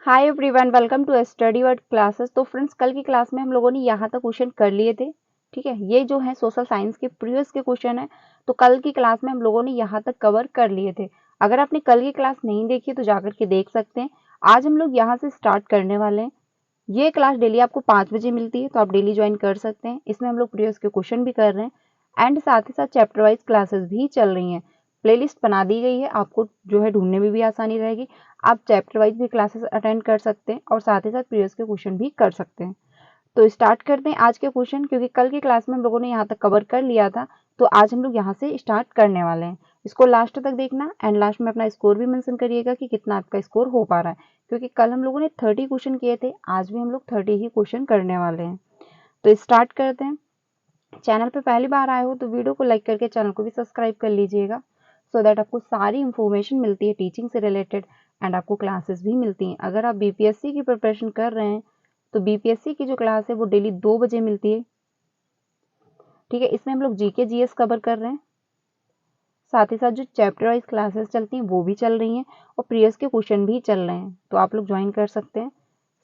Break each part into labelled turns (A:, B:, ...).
A: Hi everyone, welcome to study word classes. तो friends, कल की क्लास में हम लोगों ने यहाँ तक क्वेश्चन कर लिए थे। ठीक है, ये जो है सोशल साइंस के प्रीवियस के क्वेश्चन है। तो कल की क्लास में हम लोगों ने यहाँ तक कवर कर लिए थे। अगर आपने कल की क्लास नहीं देखी तो जाकर के देख सकते हैं। आज हम लोग यहाँ से स्टार्ट करने वाले हैं। ये क्लास डेली आपको 5 बजे मिलती है, तो आप डेली ज्वाइन कर सकते हैं। इसमें हम लोग प्रीवियस के क्वेश्चन भी कर रहे हैं एंड साथ ही साथ चैप्टर वाइज क्लासेस भी चल रही हैं। प्लेलिस्ट बना दी गई है, आपको जो है ढूंढने में भी आसानी रहेगी। आप चैप्टर वाइज भी क्लासेस अटेंड कर सकते हैं और साथ ही साथ प्रीवियस के क्वेश्चन भी कर सकते हैं। तो स्टार्ट करते हैं आज के क्वेश्चन, क्योंकि कल की क्लास में हम लोगों ने यहाँ तक कवर कर लिया था। तो आज हम लोग यहाँ से स्टार्ट करने वाले हैं। इसको लास्ट तक देखना एंड लास्ट में अपना स्कोर भी मेंशन करिएगा कि कितना आपका स्कोर हो पा रहा है, क्योंकि कल हम लोगों ने 30 क्वेश्चन किए थे, आज भी हम लोग 30 ही क्वेश्चन करने वाले हैं। तो स्टार्ट करते हैं। चैनल पे पहली बार आए हो तो वीडियो को लाइक करके चैनल को भी सब्सक्राइब कर लीजिएगा, सो दैट आपको सारी इंफॉर्मेशन मिलती है टीचिंग से रिलेटेड एंड आपको क्लासेस भी मिलती हैं। अगर आप बीपीएससी की प्रिपरेशन कर रहे हैं तो बीपीएससी की जो क्लास है वो डेली 2 बजे मिलती है। ठीक है, इसमें हम लोग जीके जीएस कवर कर रहे हैं, साथ ही साथ जो चैप्टर वाइज क्लासेस चलती हैं वो भी चल रही हैं और प्रीवियस के क्वेश्चन भी चल रहे हैं, तो आप लोग ज्वाइन कर सकते हैं।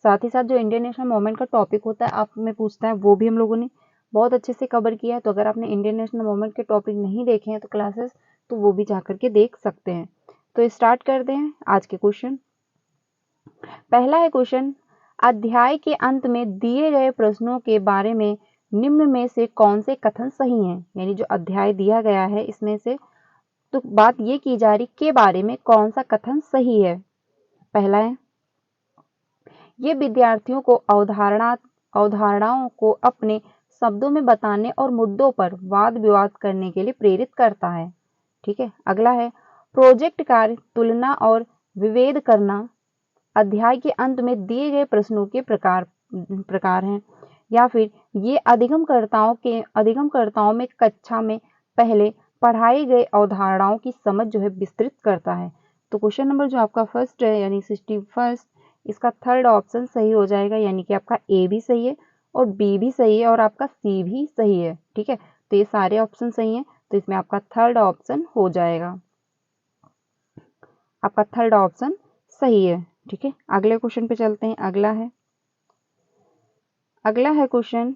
A: साथ ही साथ जो इंडियन नेशनल मूवमेंट का टॉपिक होता है आप में पूछता है, वो भी हम लोगों ने बहुत अच्छे से कवर किया है। तो अगर आपने इंडियन नेशनल मूवमेंट के टॉपिक नहीं देखे हैं तो क्लासेस, तो वो भी जा करके देख सकते हैं। तो स्टार्ट करते हैं आज के क्वेश्चन। पहला है क्वेश्चन, अध्याय के अंत में दिए गए प्रश्नों के बारे में निम्न में से कौन से कथन सही हैं। यानी जो अध्याय दिया गया है इसमें से तो बात ये की जा रही के बारे में कौन सा कथन सही है। पहला है, ये विद्यार्थियों को अवधारणाओं को अपने शब्दों में बताने और मुद्दों पर वाद विवाद करने के लिए प्रेरित करता है। ठीक है, अगला है, प्रोजेक्ट कार्य तुलना और विभेद करना अध्याय के अंत में दिए गए प्रश्नों के प्रकार हैं। या फिर ये अधिगमकर्ताओं में कक्षा में पहले पढ़ाई गई अवधारणाओं की समझ जो है विस्तृत करता है। तो क्वेश्चन नंबर जो आपका फर्स्ट है यानी 61, इसका थर्ड ऑप्शन सही हो जाएगा, यानी कि आपका ए भी सही है और बी भी सही है और आपका सी भी सही है। ठीक है, तो ये सारे ऑप्शन सही हैं, तो इसमें आपका थर्ड ऑप्शन हो जाएगा, आपका थर्ड ऑप्शन सही है। ठीक है, अगले क्वेश्चन पे चलते हैं। अगला है क्वेश्चन,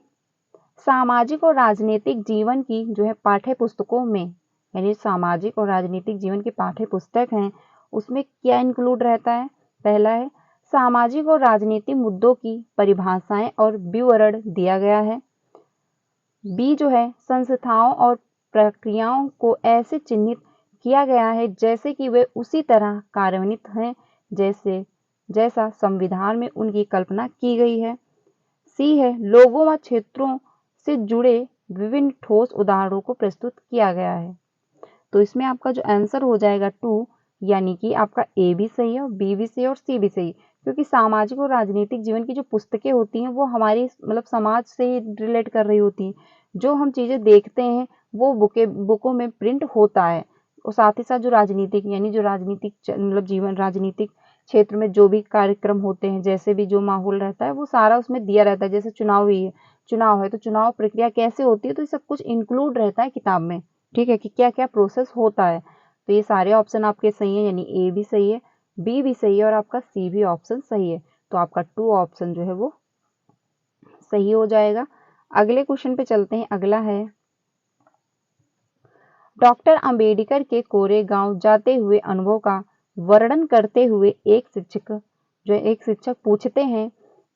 A: सामाजिक और राजनीतिक जीवन की जो है पाठ्य पुस्तकों में, यानी सामाजिक और राजनीतिक जीवन की पाठ्य पुस्तक हैं उसमें क्या इंक्लूड रहता है। पहला है, सामाजिक और राजनीतिक मुद्दों की परिभाषाएं और विवरण दिया गया है। बी जो है, संस्थाओं और प्रक्रियाओं को ऐसे चिन्हित किया गया है जैसे कि वे उसी तरह कार्यान्वित हैं जैसा संविधान में उनकी कल्पना की गई है। सी है, लोगों व क्षेत्रों से जुड़े विभिन्न ठोस उदाहरणों को प्रस्तुत किया गया है। तो इसमें आपका जो आंसर हो जाएगा 2, यानी कि आपका ए भी सही है और बी भी सही है और सी भी सही, क्योंकि सामाजिक और राजनीतिक जीवन की जो पुस्तकें होती हैं वो हमारी मतलब समाज से ही रिलेट कर रही होती हैं। जो हम चीज़ें देखते हैं वो बुकों में प्रिंट होता है। और साथ ही साथ जो राजनीतिक यानी जो राजनीतिक मतलब जीवन राजनीतिक क्षेत्र में जो भी कार्यक्रम होते हैं, जैसे भी जो माहौल रहता है वो सारा उसमें दिया रहता है। जैसे चुनाव है तो चुनाव प्रक्रिया कैसे होती है, तो ये सब कुछ इंक्लूड रहता है किताब में। ठीक है, कि क्या क्या प्रोसेस होता है। तो ये सारे ऑप्शन आपके सही हैं, यानी ए भी सही है, बी भी सही है और आपका सी भी ऑप्शन सही है। तो आपका 2 ऑप्शन जो है वो सही हो जाएगा। अगले क्वेश्चन पे चलते हैं। अगला है, डॉक्टर अंबेडकर के कोरेगांव जाते हुए अनुभव का वर्णन करते हुए एक शिक्षक पूछते हैं,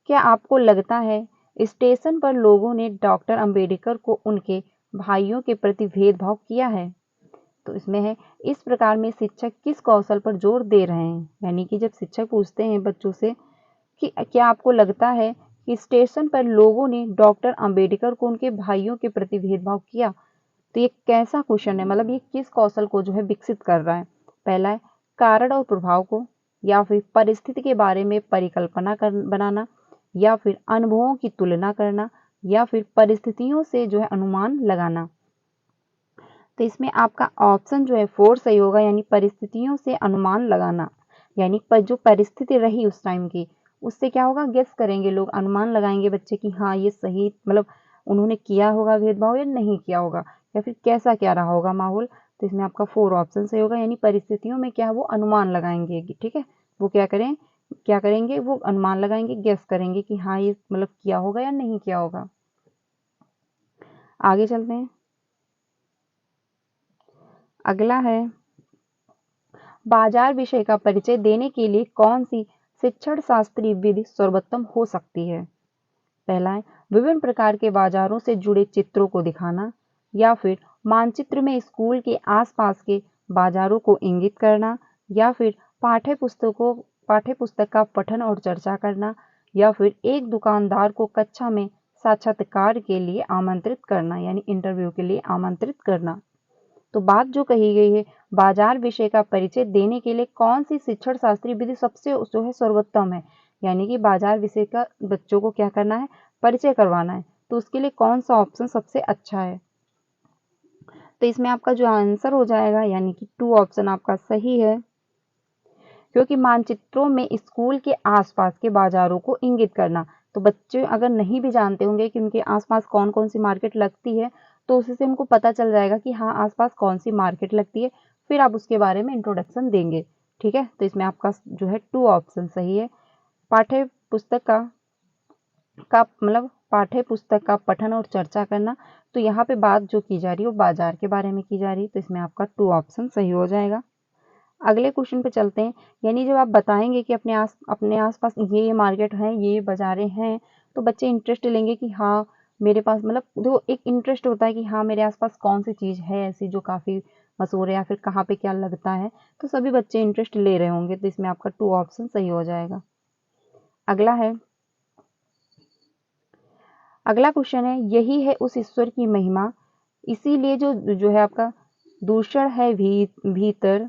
A: क्या आपको लगता है स्टेशन पर लोगों ने डॉक्टर अंबेडकर को उनके भाइयों के प्रति भेदभाव किया है। तो इसमें है, इस प्रकार में शिक्षक किस कौशल पर जोर दे रहे हैं। यानी कि जब शिक्षक पूछते हैं बच्चों से कि क्या आपको लगता है कि स्टेशन पर लोगों ने डॉक्टर अंबेडकर को उनके भाइयों के प्रति भेदभाव किया, तो ये कैसा क्वेश्चन है, मतलब ये किस कौशल को जो है विकसित कर रहा है। पहला है, कारण और प्रभाव को, या फिर परिस्थिति के बारे में परिकल्पना बनाना, या फिर अनुभवों की तुलना करना, या फिर परिस्थितियों से जो है अनुमान लगाना। तो इसमें आपका ऑप्शन जो है 4 सही होगा, यानी परिस्थितियों से अनुमान लगाना। यानी जो परिस्थिति रही उस टाइम की उससे क्या होगा, गेस करेंगे लोग, अनुमान लगाएंगे बच्चे कि हाँ ये सही मतलब उन्होंने किया होगा भेदभाव या नहीं किया होगा, या फिर कैसा क्या रहा होगा माहौल। तो इसमें आपका 4 ऑप्शन सही होगा, यानी परिस्थितियों में क्या है वो अनुमान लगाएंगे। ठीक है, वो क्या करें क्या करेंगे, वो अनुमान लगाएंगे, गेस करेंगे कि हाँ ये मतलब किया होगा या नहीं किया होगा। आगे चलते हैं। अगला है, बाजार विषय का परिचय देने के लिए कौन सी शिक्षण शास्त्रीय विधि सर्वोत्तम हो सकती है। पहला है, विभिन्न प्रकार के बाजारों से जुड़े चित्रों को दिखाना, या फिर मानचित्र में स्कूल के आसपास के बाजारों को इंगित करना, या फिर पाठ्य पुस्तक का पठन और चर्चा करना, या फिर एक दुकानदार को कक्षा में साक्षात्कार के लिए आमंत्रित करना, यानी इंटरव्यू के लिए आमंत्रित करना। तो बात जो कही गई है, बाजार विषय का परिचय देने के लिए कौन सी शिक्षण शास्त्रीय विधि सबसे जो है सर्वोत्तम है, यानी कि बाजार विषय का बच्चों को क्या करना है, परिचय करवाना है। तो उसके लिए कौन सा ऑप्शन सबसे अच्छा है। तो इसमें आपका जो आंसर हो जाएगा, यानी कि 2 ऑप्शन आपका सही है, क्योंकि मानचित्रों में स्कूल के आसपास के बाजारों को इंगित करना। तो बच्चे अगर नहीं भी जानते होंगे कि उनके आसपास कौन कौन सी मार्केट लगती है, तो उसी से उनको पता चल जाएगा कि हाँ आसपास कौन सी मार्केट लगती है, फिर आप उसके बारे में इंट्रोडक्शन देंगे। ठीक है, तो इसमें आपका जो है 2 ऑप्शन सही है। पाठ्य पुस्तक पाठ्य पुस्तक का पठन और चर्चा करना, तो यहाँ पे बात जो की जा रही है वो बाजार के बारे में की जा रही है, तो इसमें आपका 2 ऑप्शन सही हो जाएगा। अगले क्वेश्चन पे चलते हैं। यानी जब आप बताएंगे कि अपने आसपास ये मार्केट है, ये बाजारें हैं, तो बच्चे इंटरेस्ट लेंगे कि हाँ मेरे पास, मतलब जो एक इंटरेस्ट होता है कि हाँ मेरे आसपास कौन सी चीज़ है ऐसी जो काफ़ी मशहूर है, या फिर कहाँ पे क्या लगता है, तो सभी बच्चे इंटरेस्ट ले रहे होंगे। तो इसमें आपका 2 ऑप्शन सही हो जाएगा। अगला क्वेश्चन है, यही है उस ईश्वर की महिमा, इसीलिए जो जो है आपका दूषण है भीतर,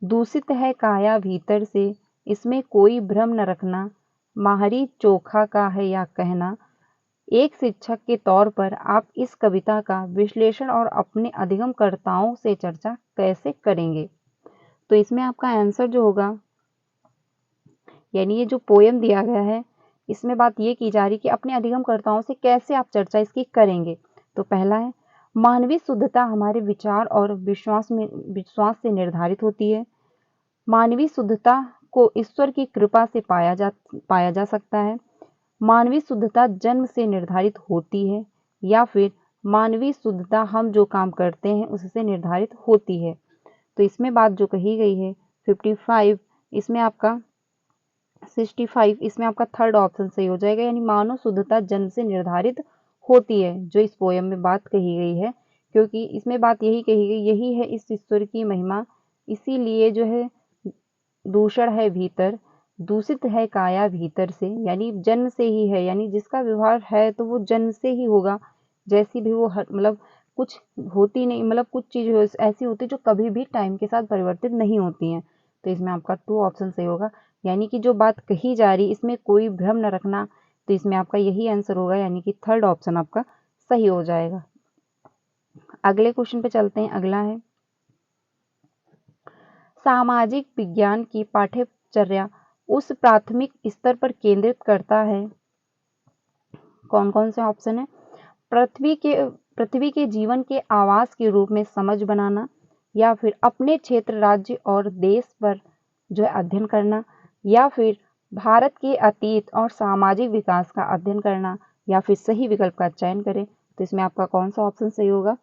A: दूषित है काया भीतर से, इसमें कोई भ्रम न रखना, माहरी चोखा का है या कहना। एक शिक्षक के तौर पर आप इस कविता का विश्लेषण और अपने अधिगमकर्ताओं से चर्चा कैसे करेंगे। तो इसमें आपका आंसर जो होगा, यानी ये जो पोयम दिया गया है, इसमें बात ये की जा रही कि अपने अधिगमकर्ताओं से कैसे आप चर्चा इसकी करेंगे। तो पहला है, मानवीय शुद्धता हमारे विचार और विश्वास से निर्धारित होती है। मानवीय शुद्धता को ईश्वर की कृपा से पाया जा सकता है। मानवीय शुद्धता जन्म से निर्धारित होती है, या फिर मानवीय शुद्धता हम जो काम करते हैं उससे निर्धारित होती है। तो इसमें बात जो कही गई है 55, इसमें आपका 65, इसमें आपका थर्ड ऑप्शन सही हो जाएगा, यानी मानव शुद्धता जन्म से निर्धारित होती है, जो इस पोयम में बात कही गई है। क्योंकि इसमें बात यही कही गई, यही है इस ईश्वर की महिमा, इसीलिए जो है दूषण है भीतर, दूषित है काया भीतर से, यानी जन्म से ही है, यानी जिसका व्यवहार है तो वो जन्म से ही होगा। जैसी भी वो मतलब कुछ होती नहीं, मतलब कुछ चीज़ ऐसी होती जो कभी भी टाइम के साथ परिवर्तित नहीं होती हैं। तो इसमें आपका 2 ऑप्शन सही होगा, यानी कि जो बात कही जा रही इसमें कोई भ्रम न रखना। तो इसमें आपका यही आंसर होगा, यानी कि थर्ड ऑप्शन आपका सही हो जाएगा। अगले क्वेश्चन पे चलते हैं। अगला है, सामाजिक विज्ञान की पाठ्यचर्या उस प्राथमिक स्तर पर केंद्रित करता है। कौन कौन से ऑप्शन है, पृथ्वी के जीवन के आवास के रूप में समझ बनाना, या फिर अपने क्षेत्र राज्य और देश पर जो है अध्ययन करना, या फिर भारत के अतीत और सामाजिक विकास का अध्ययन करना, या फिर सही विकल्प का चयन करें। तो इसमें आपका कौन सा ऑप्शन सही होगा।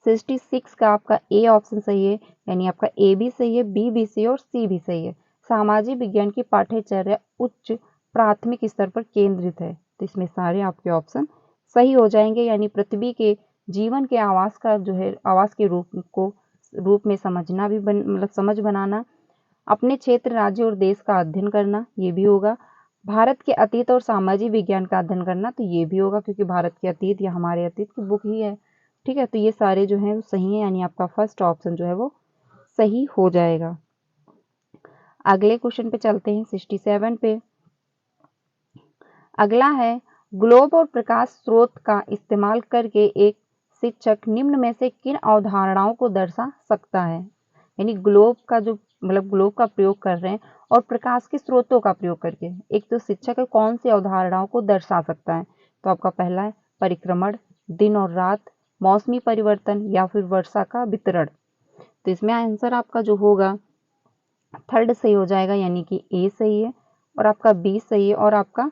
A: 66 का आपका ए ऑप्शन सही है, यानी आपका ए भी सही है, बी भी सही है और सी भी सही है। सामाजिक विज्ञान की पाठ्यचर्या उच्च प्राथमिक स्तर पर केंद्रित है। तो इसमें सारे आपके ऑप्शन सही हो जाएंगे, यानी पृथ्वी के जीवन के आवास का जो है आवास के रूप में समझना भी मतलब समझ बनाना, अपने क्षेत्र राज्य और देश का अध्ययन करना, ये भी होगा। भारत के अतीत और सामाजिक विज्ञान का अध्ययन करना, तो ये भी होगा, क्योंकि भारत के अतीत या हमारे अतीत की बुक ही है। ठीक है, तो ये सारे जो हैं वो सही हैं, यानी आपका फर्स्ट ऑप्शन जो है वो सही हो जाएगा। अगले क्वेश्चन पे चलते हैं 67 पे। अगला है, ग्लोब और प्रकाश स्रोत का इस्तेमाल करके एक शिक्षक निम्न में से किन अवधारणाओं को दर्शा सकता है। यानी ग्लोब का जो मतलब ग्लोब का प्रयोग कर रहे हैं और प्रकाश के स्रोतों का प्रयोग करके एक तो शिक्षक है कौन सी अवधारणाओं को दर्शा सकता है। तो आपका पहला है परिक्रमण, दिन और रात, मौसमी परिवर्तन, या फिर वर्षा का वितरण। तो इसमें आंसर आपका जो होगा थर्ड सही हो जाएगा, यानी कि ए सही है, और आपका बी सही है, और आपका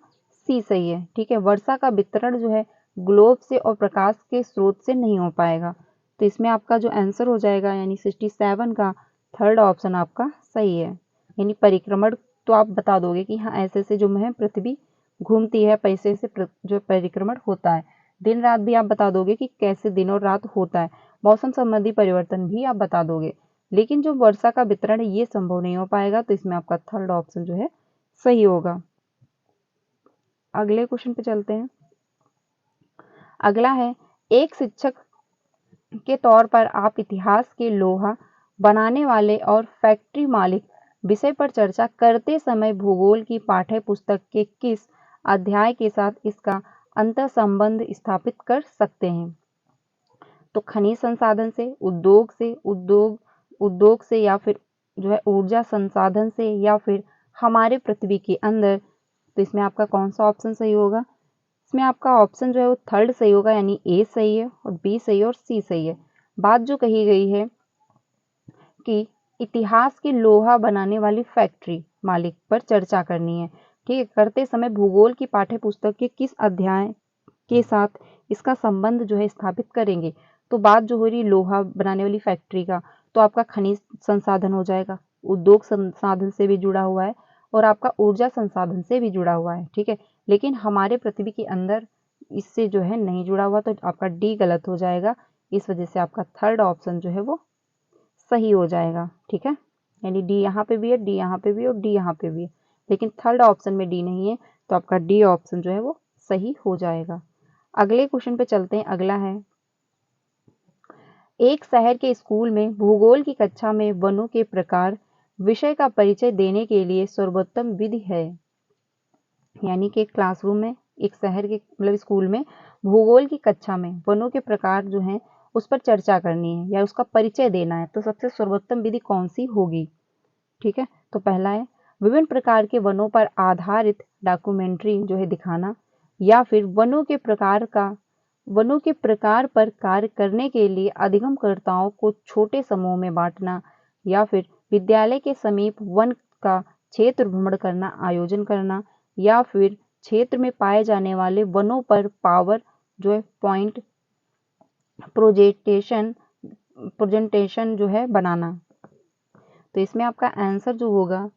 A: सी सही है। ठीक है, वर्षा का वितरण जो है ग्लोब से और प्रकाश के स्रोत से नहीं हो पाएगा। तो इसमें आपका जो आंसर हो जाएगा यानी 67 का थर्ड ऑप्शन आपका सही है। यानी परिक्रमण तो आप बता दोगे कि हाँ ऐसे से जो है पृथ्वी घूमती है, पैसे से जो परिक्रमण होता है। दिन रात भी आप बता दोगे कि कैसे दिन और रात होता है। मौसम संबंधी परिवर्तन भी आप बता दोगे, लेकिन जो वर्षा का वितरण है ये संभव नहीं हो पाएगा। तो इसमें आपका थर्ड ऑप्शन जो है सही होगा। अगले क्वेश्चन पे चलते हैं। अगला है, एक शिक्षक के तौर पर आप इतिहास के लोहा बनाने वाले और फैक्ट्री मालिक विषय पर चर्चा करते समय भूगोल की पाठ्य पुस्तक के किस अध्याय के साथ इसका अंतर संबंध स्थापित कर सकते हैं? तो खनिज संसाधन से, उद्योग से, या फिर जो है ऊर्जा संसाधन से, या फिर हमारे पृथ्वी के अंदर। तो इसमें आपका कौन सा ऑप्शन सही होगा? इसमें आपका ऑप्शन जो है वो थर्ड सही होगा, यानी ए सही है, और बी सही है, और सी सही है। बात जो कही गई है कि इतिहास के लोहा बनाने वाली फैक्ट्री मालिक पर चर्चा करनी है। ठीक है, करते समय भूगोल की पाठ्य पुस्तक के किस अध्याय के साथ इसका संबंध जो है स्थापित करेंगे? तो बात जो हो रही लोहा बनाने वाली फैक्ट्री का, तो आपका खनिज संसाधन हो जाएगा, उद्योग संसाधन से भी जुड़ा हुआ है, और आपका ऊर्जा संसाधन से भी जुड़ा हुआ है। ठीक है, लेकिन हमारे पृथ्वी के अंदर इससे जो है नहीं जुड़ा हुआ, तो आपका डी गलत हो जाएगा। इस वजह से आपका थर्ड ऑप्शन जो है वो सही हो जाएगा। ठीक है, यानी डी यहाँ पे भी है, डी यहाँ पे भी है, और डी यहाँ पे भी है, लेकिन थर्ड ऑप्शन में डी नहीं है, तो आपका डी ऑप्शन जो है वो सही हो जाएगा। अगले क्वेश्चन पे चलते हैं। अगला है, एक शहर के स्कूल में भूगोल की कक्षा में वनों के प्रकार विषय का परिचय देने के लिए सर्वोत्तम विधि है। यानी कि क्लासरूम में, एक शहर के मतलब स्कूल में भूगोल की कक्षा में वनों के प्रकार जो हैं उस पर चर्चा करनी है या उसका परिचय देना है, तो सबसे सर्वोत्तम विधि कौन सी होगी? ठीक है, तो पहला है विभिन्न प्रकार के वनों पर आधारित डॉक्यूमेंट्री जो है दिखाना, या फिर वनों के प्रकार पर कार्य करने के लिए अधिगमकर्ताओं को छोटे समूह में बांटना, या फिर विद्यालय के समीप वन का क्षेत्र भ्रमण करना आयोजन करना, या फिर क्षेत्र में पाए जाने वाले वनों पर पावर जो है पॉइंट प्रेजेंटेशन जो है बनाना। तो इसमें आपका आंसर जो होगा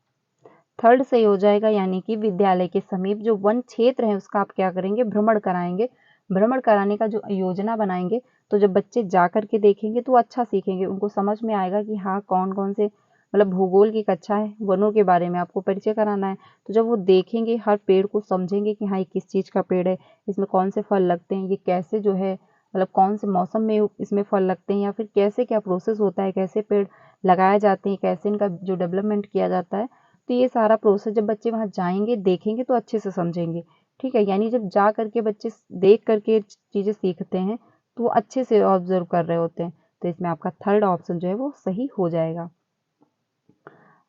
A: थर्ड सही हो जाएगा, यानी कि विद्यालय के समीप जो वन क्षेत्र है उसका आप क्या करेंगे? भ्रमण कराएंगे। भ्रमण कराने का जो योजना बनाएंगे, तो जब बच्चे जा करके देखेंगे तो अच्छा सीखेंगे, उनको समझ में आएगा कि हाँ कौन कौन से मतलब भूगोल की कक्षा है, वनों के बारे में आपको परिचय कराना है। तो जब वो देखेंगे हर पेड़ को समझेंगे कि हाँ ये किस चीज़ का पेड़ है, इसमें कौन से फल लगते हैं, ये कैसे जो है मतलब कौन से मौसम में इसमें फल लगते हैं, या फिर कैसे क्या प्रोसेस होता है, कैसे पेड़ लगाए जाते हैं, कैसे इनका जो डेवलपमेंट किया जाता है। तो ये सारा प्रोसेस जब बच्चे वहाँ जाएंगे देखेंगे तो अच्छे से समझेंगे। ठीक है, यानी जब जा करके बच्चे देख करके चीज़ें सीखते हैं तो वो अच्छे से ऑब्जर्व कर रहे होते हैं। तो इसमें आपका थर्ड ऑप्शन जो है वो सही हो जाएगा।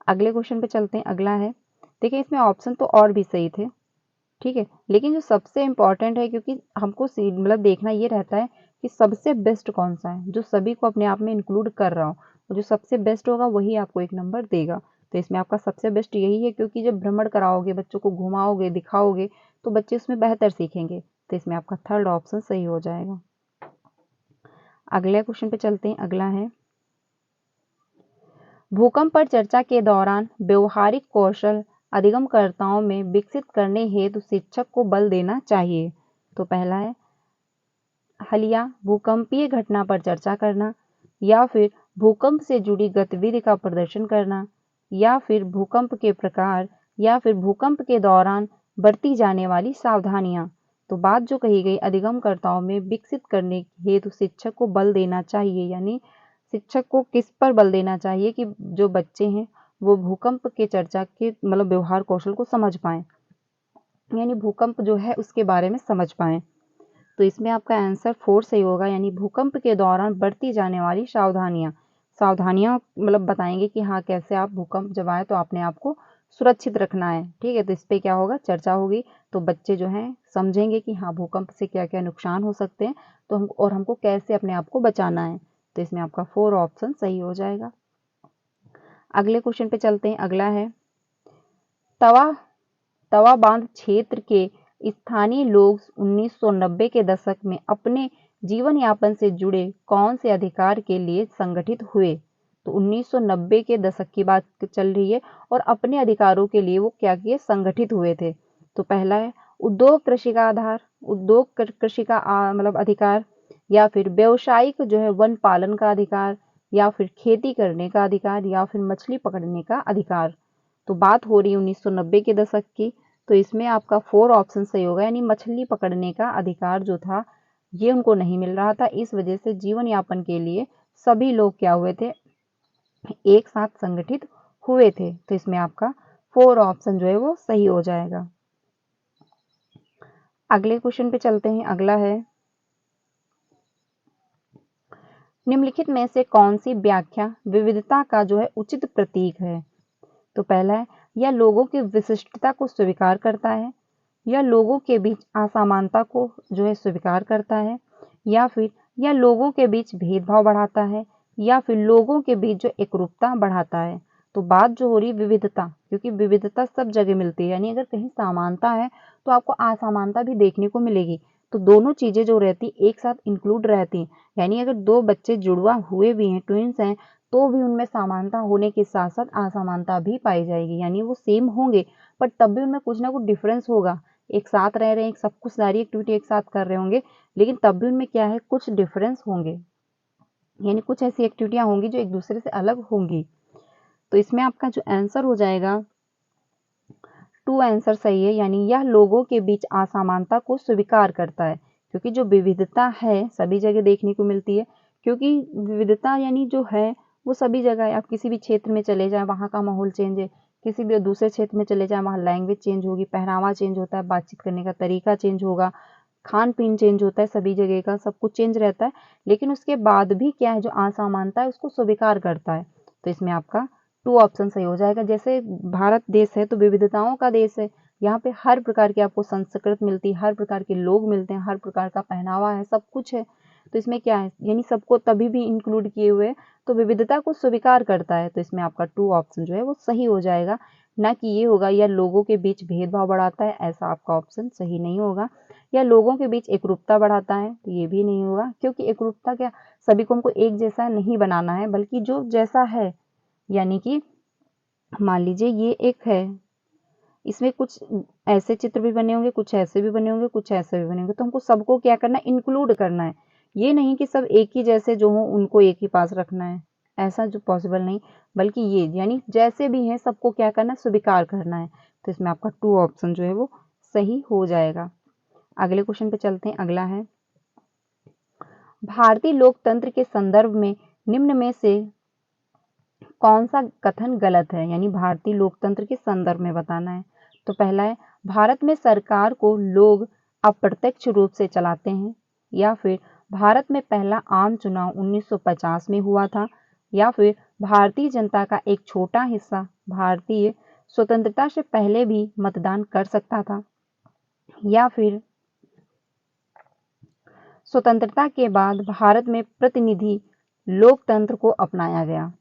A: अगले क्वेश्चन पे चलते हैं। अगला है, देखिए इसमें ऑप्शन तो और भी सही थे, ठीक है, लेकिन जो सबसे इम्पॉर्टेंट है, क्योंकि हमको मतलब देखना ये रहता है कि सबसे बेस्ट कौन सा है जो सभी को अपने आप में इंक्लूड कर रहा हो, और जो सबसे बेस्ट होगा वही आपको एक नंबर देगा। तो इसमें आपका सबसे बेस्ट यही है, क्योंकि जब भ्रमण कराओगे, बच्चों को घुमाओगे, दिखाओगे, तो बच्चे उसमें बेहतर सीखेंगे। तो इसमें आपका थर्ड ऑप्शन सही हो जाएगा। अगले क्वेश्चन पे चलते हैं। अगला है, भूकंप पर चर्चा के दौरान व्यवहारिक कौशल अधिगमकर्ताओं में विकसित करने हेतु शिक्षक को बल देना चाहिए। तो पहला है हलिया भूकंपीय घटना पर चर्चा करना, या फिर भूकंप से जुड़ी गतिविधि का प्रदर्शन करना, या फिर भूकंप के प्रकार, या फिर भूकंप के दौरान बरती जाने वाली सावधानियां। तो बात जो कही गई अधिगमकर्ताओं में विकसित करने हेतु शिक्षक को बल देना चाहिए, यानी शिक्षक को किस पर बल देना चाहिए कि जो बच्चे हैं वो भूकंप के चर्चा के मतलब व्यवहार कौशल को समझ पाएं, यानी भूकंप जो है उसके बारे में समझ पाएं। तो इसमें आपका आंसर 4 सही होगा, यानी भूकंप के दौरान बरती जाने वाली सावधानियां मतलब बताएंगे कि हाँ कैसे आप भूकंप जब आए तो आपने आपको सुरक्षित रखना है। ठीक है, तो इस पर क्या होगा? चर्चा होगी, तो बच्चे जो हैं समझेंगे कि हाँ भूकंप से क्या क्या नुकसान हो सकते हैं, तो हमको कैसे अपने आप को बचाना है। तो इसमें आपका 4 ऑप्शन सही हो जाएगा। अगले क्वेश्चन पे चलते हैं। अगला है तवा बांध क्षेत्र के स्थानीय लोग 1990 के दशक में अपने जीवन यापन से जुड़े कौन से अधिकार के लिए संगठित हुए? तो 1990 के दशक की बात चल रही है और अपने अधिकारों के लिए वो क्या किए? संगठित हुए थे। तो पहला है उद्योग कृषि का आधार, उद्योग कृषि का मतलब अधिकार, या फिर व्यावसायिक जो है वन पालन का अधिकार, या फिर खेती करने का अधिकार, या फिर मछली पकड़ने का अधिकार। तो बात हो रही है 1990 के दशक की, तो इसमें आपका 4 ऑप्शन सही होगा, यानी मछली पकड़ने का अधिकार जो था ये उनको नहीं मिल रहा था। इस वजह से जीवन यापन के लिए सभी लोग क्या हुए थे? एक साथ संगठित हुए थे। तो इसमें आपका 4 ऑप्शन जो है वो सही हो जाएगा। अगले क्वेश्चन पे चलते हैं। अगला है निम्नलिखित में से कौन सी व्याख्या विविधता का जो है उचित प्रतीक है? तो पहला है यह लोगों की विशिष्टता को स्वीकार करता है, या लोगों के बीच असमानता को जो है स्वीकार करता है, या फिर यह लोगों के बीच भेदभाव बढ़ाता है, या फिर लोगों के बीच जो एकरूपता बढ़ाता है। तो बात जो हो रही है विविधता, क्योंकि विविधता सब जगह मिलती है, यानी अगर कहीं समानता है तो आपको असमानता भी देखने को मिलेगी। तो दोनों चीजें जो रहती एक साथ इंक्लूड रहती, यानी अगर दो बच्चे जुड़वा हुए भी हैं, ट्विंस हैं, तो भी उनमें समानता होने के साथ साथ असमानता भी पाई जाएगी, यानी वो सेम होंगे पर तब भी उनमें कुछ ना कुछ डिफरेंस होगा। एक साथ रह रहे हैं, सब कुछ सारी एक्टिविटी एक साथ कर रहे होंगे, लेकिन तब भी उनमें क्या है? कुछ डिफरेंस होंगे, यानी कुछ ऐसी एक्टिविटियां होंगी जो एक दूसरे से अलग होंगी। तो इसमें आपका जो आंसर हो जाएगा 2 आंसर सही है, यानी यह लोगों के बीच असमानता को स्वीकार करता है, क्योंकि जो विविधता है सभी जगह देखने को मिलती है। क्योंकि विविधता यानी जो है वो सभी जगह है। आप किसी भी क्षेत्र में चले जाएं, वहाँ का माहौल चेंज है, किसी भी दूसरे क्षेत्र में चले जाएं, वहाँ लैंग्वेज चेंज होगी, पहनावा चेंज होता है, बातचीत करने का तरीका चेंज होगा, खान पीन चेंज होता है, सभी जगह का सब कुछ चेंज रहता है। लेकिन उसके बाद भी क्या है? जो असमानता है उसको स्वीकार करता है। तो इसमें आपका 2 ऑप्शन सही हो जाएगा। जैसे भारत देश है तो विविधताओं का देश है, यहाँ पे हर प्रकार की आपको संस्कृत मिलती है, हर प्रकार के लोग मिलते हैं, हर प्रकार का पहनावा है, सब कुछ है। तो इसमें क्या है? यानी सबको तभी भी इंक्लूड किए हुए, तो विविधता को स्वीकार करता है। तो इसमें आपका 2 ऑप्शन जो है वो सही हो जाएगा, ना कि ये होगा या लोगों के बीच भेदभाव बढ़ाता है, ऐसा आपका ऑप्शन सही नहीं होगा। या लोगों के बीच एकरूपता बढ़ाता है, तो ये भी नहीं होगा, क्योंकि एकरूपता क्या, सभी को हमको एक जैसा नहीं बनाना है, बल्कि जो जैसा है, यानी कि मान लीजिए ये एक है, इसमें कुछ ऐसे चित्र भी बने होंगे, कुछ ऐसे भी बने होंगे, कुछ ऐसे भी बने होंगे, तो हमको सबको क्या करना है? इंक्लूड करना है। ये नहीं कि सब एक ही जैसे जो हो उनको एक ही पास रखना है, ऐसा जो पॉसिबल नहीं, बल्कि ये यानी जैसे भी हैं सबको क्या करना है? स्वीकार करना है। तो इसमें आपका 2 ऑप्शन जो है वो सही हो जाएगा। अगले क्वेश्चन पे चलते हैं। अगला है भारतीय लोकतंत्र के संदर्भ में निम्न में से कौन सा कथन गलत है? यानी भारतीय लोकतंत्र के संदर्भ में बताना है। तो पहला है भारत में सरकार को लोग अप्रत्यक्ष रूप से चलाते हैं, या फिर भारत में पहला आम चुनाव 1950 में हुआ था, या फिर भारतीय जनता का एक छोटा हिस्सा भारतीय स्वतंत्रता से पहले भी मतदान कर सकता था, या फिर स्वतंत्रता के बाद भारत में प्रतिनिधि लोकतंत्र को अपनाया गया।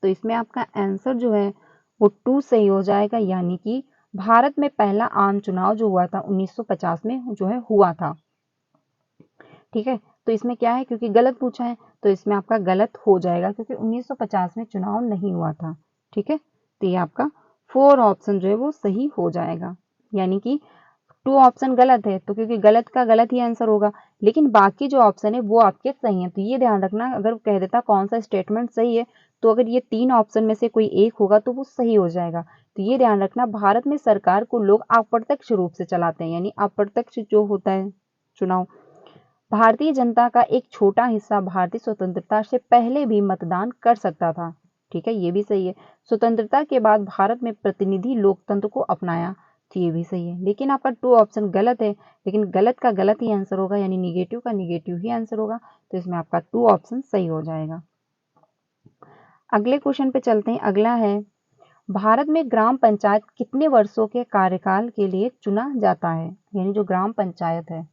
A: तो इसमें आपका आंसर जो है वो 2 सही हो जाएगा, यानी कि भारत में पहला आम चुनाव जो हुआ था 1950 में जो है हुआ था। ठीक है, तो इसमें क्या है? क्योंकि गलत पूछा है तो इसमें आपका गलत हो जाएगा, क्योंकि 1950 में चुनाव नहीं हुआ था। ठीक है, तो ये आपका 4 ऑप्शन जो है वो सही हो जाएगा, यानी कि 2 ऑप्शन गलत है, तो क्योंकि गलत का गलत ही आंसर होगा, लेकिन बाकी जो ऑप्शन है वो आपके सही है। तो ये ध्यान रखना, अगर कह देता कौन सा स्टेटमेंट सही है, तो अगर ये 3 ऑप्शन में से कोई एक होगा तो वो सही हो जाएगा। तो ये ध्यान रखना, भारत में सरकार को लोग अप्रत्यक्ष रूप से चलाते हैं, यानी अप्रत्यक्ष जो होता है चुनाव। भारतीय जनता का एक छोटा हिस्सा भारतीय स्वतंत्रता से पहले भी मतदान कर सकता था। ठीक है, ये भी सही है। स्वतंत्रता के बाद भारत में प्रतिनिधि लोकतंत्र को अपनाया, तो ये भी सही है। लेकिन आपका 2 ऑप्शन गलत है, लेकिन गलत का गलत ही आंसर होगा, यानी निगेटिव का निगेटिव ही आंसर होगा। तो इसमें आपका 2 ऑप्शन सही हो जाएगा। अगले क्वेश्चन पे चलते हैं। अगला है भारत में ग्राम पंचायत कितने वर्षों के कार्यकाल के लिए चुना जाता है? यानी जो ग्राम पंचायत है,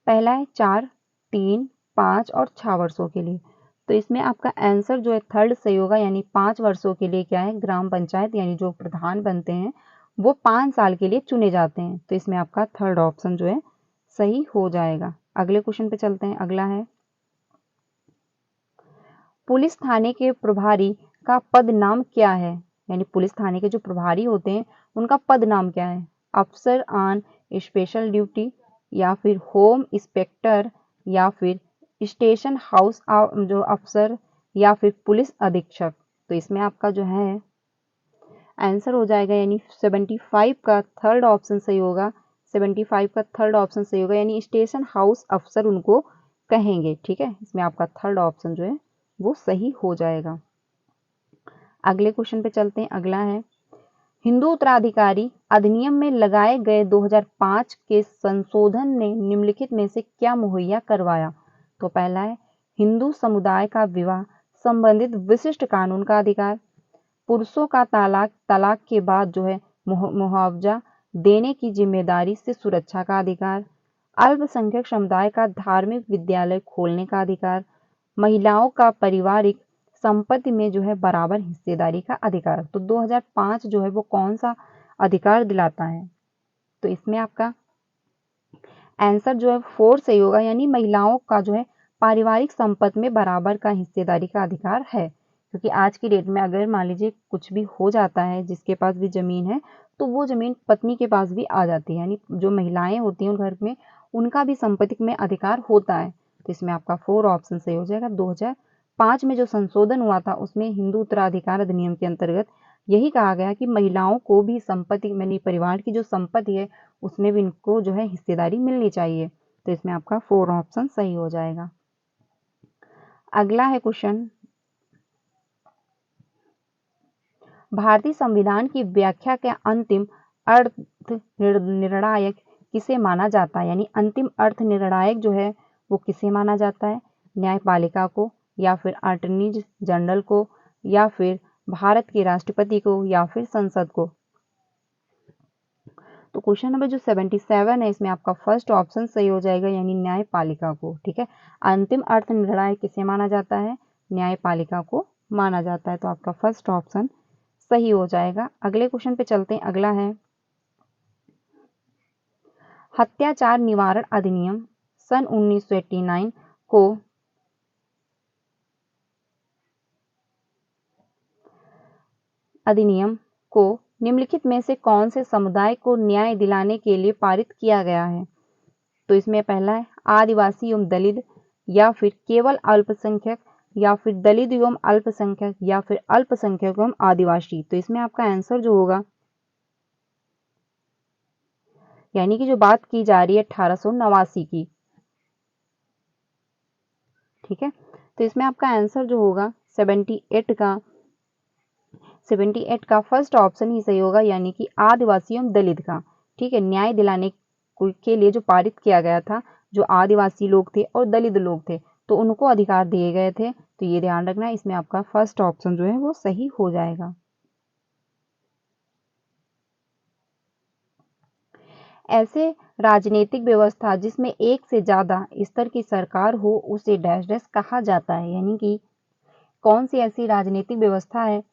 A: पहला है 4, 3, 5 और 6 वर्षों के लिए। तो इसमें आपका आंसर जो है थर्ड सही होगा, यानी 5 वर्षों के लिए क्या है, ग्राम पंचायत यानी जो प्रधान बनते हैं वो 5 साल के लिए चुने जाते हैं। तो इसमें आपका थर्ड ऑप्शन जो है सही हो जाएगा। अगले क्वेश्चन पे चलते हैं। अगला है, पुलिस थाने के प्रभारी का पद नाम क्या है, यानी पुलिस थाने के जो प्रभारी होते हैं उनका पद नाम क्या है। अफसर ऑन स्पेशल ड्यूटी, या फिर होम इंस्पेक्टर, या फिर स्टेशन हाउस जो अफसर, या फिर पुलिस अधीक्षक। तो इसमें आपका जो है आंसर हो जाएगा, यानी 75 का थर्ड ऑप्शन सही होगा। 75 का थर्ड ऑप्शन सही होगा, यानी स्टेशन हाउस अफसर उनको कहेंगे। ठीक है, इसमें आपका थर्ड ऑप्शन जो है वो सही हो जाएगा। अगले क्वेश्चन पे चलते हैं। अगला है, हिंदू उत्तराधिकारी अधिनियम में लगाए गए 2005 के संशोधन ने निम्नलिखित में से क्या मुहैया करवाया। तो पहला है, हिंदू समुदाय का विवाह संबंधित विशिष्ट कानून का अधिकार, पुरुषों का तलाक के बाद जो है मुआवजा देने की जिम्मेदारी से सुरक्षा का अधिकार, अल्पसंख्यक समुदाय का धार्मिक विद्यालय खोलने का अधिकार, महिलाओं का पारिवारिक संपत्ति में जो है बराबर हिस्सेदारी का अधिकार। तो 2005 जो है वो कौन सा अधिकार दिलाता है। तो इसमें आपका आंसर जो है 4 सही होगा, यानी महिलाओं का जो है पारिवारिक संपत्ति में बराबर का हिस्सेदारी का अधिकार है। क्योंकि आज की डेट में अगर मान लीजिए कुछ भी हो जाता है, जिसके पास भी जमीन है तो वो जमीन पत्नी के पास भी आ जाती है, यानी जो महिलाएं होती हैं घर में उनका भी संपत्ति में अधिकार होता है। तो इसमें आपका 4 ऑप्शन सही हो जाएगा। 2005 में जो संशोधन हुआ था उसमें हिंदू उत्तराधिकार अधिनियम के अंतर्गत यही कहा गया कि महिलाओं को भी संपत्ति, यानी परिवार की जो संपत्ति है उसमें भी इनको जो है हिस्सेदारी मिलनी चाहिए। तो इसमें आपका 4 ऑप्शन सही हो जाएगा। अगला है क्वेश्चन, भारतीय संविधान की व्याख्या के अंतिम अर्थ निर्णायक किसे माना जाता है, यानी अंतिम अर्थ निर्णायक जो है वो किसे माना जाता है। न्यायपालिका को, या फिर अटॉर्नी जनरल को, या फिर भारत के राष्ट्रपति को, या फिर संसद को। तो क्वेश्चन नंबर जो 77 है इसमें आपका फर्स्ट ऑप्शन सही हो जाएगा, यानी न्यायपालिका को। ठीक है, अंतिम अर्थ निर्णायक किसे माना जाता है, न्यायपालिका को माना जाता है। तो आपका फर्स्ट ऑप्शन सही हो जाएगा। अगले क्वेश्चन पे चलते हैं। अगला है, हत्याचार निवारण अधिनियम सन 1989 को निम्नलिखित में से कौन से समुदाय को न्याय दिलाने के लिए पारित किया गया है। तो इसमें पहला है आदिवासी एवं दलित, या फिर केवल अल्पसंख्यक, या फिर दलित एवं अल्पसंख्यक, या फिर अल्पसंख्यक एवं आदिवासी। तो इसमें आपका आंसर जो होगा, यानी कि जो बात की जा रही है 1889 की। ठीक है, तो इसमें आपका आंसर जो होगा 78 का फर्स्ट ऑप्शन ही सही होगा, यानी कि आदिवासी एवं दलित का। ठीक है, न्याय दिलाने के लिए जो पारित किया गया था, जो आदिवासी लोग थे और दलित लोग थे तो उनको अधिकार दिए गए थे। तो ये ध्यान रखना, इसमें आपका फर्स्ट ऑप्शन जो है वो सही हो जाएगा। ऐसे राजनीतिक व्यवस्था जिसमें एक से ज्यादा स्तर की सरकार हो उसे डैश डैश कहा जाता है, यानी कि कौन सी ऐसी राजनीतिक व्यवस्था है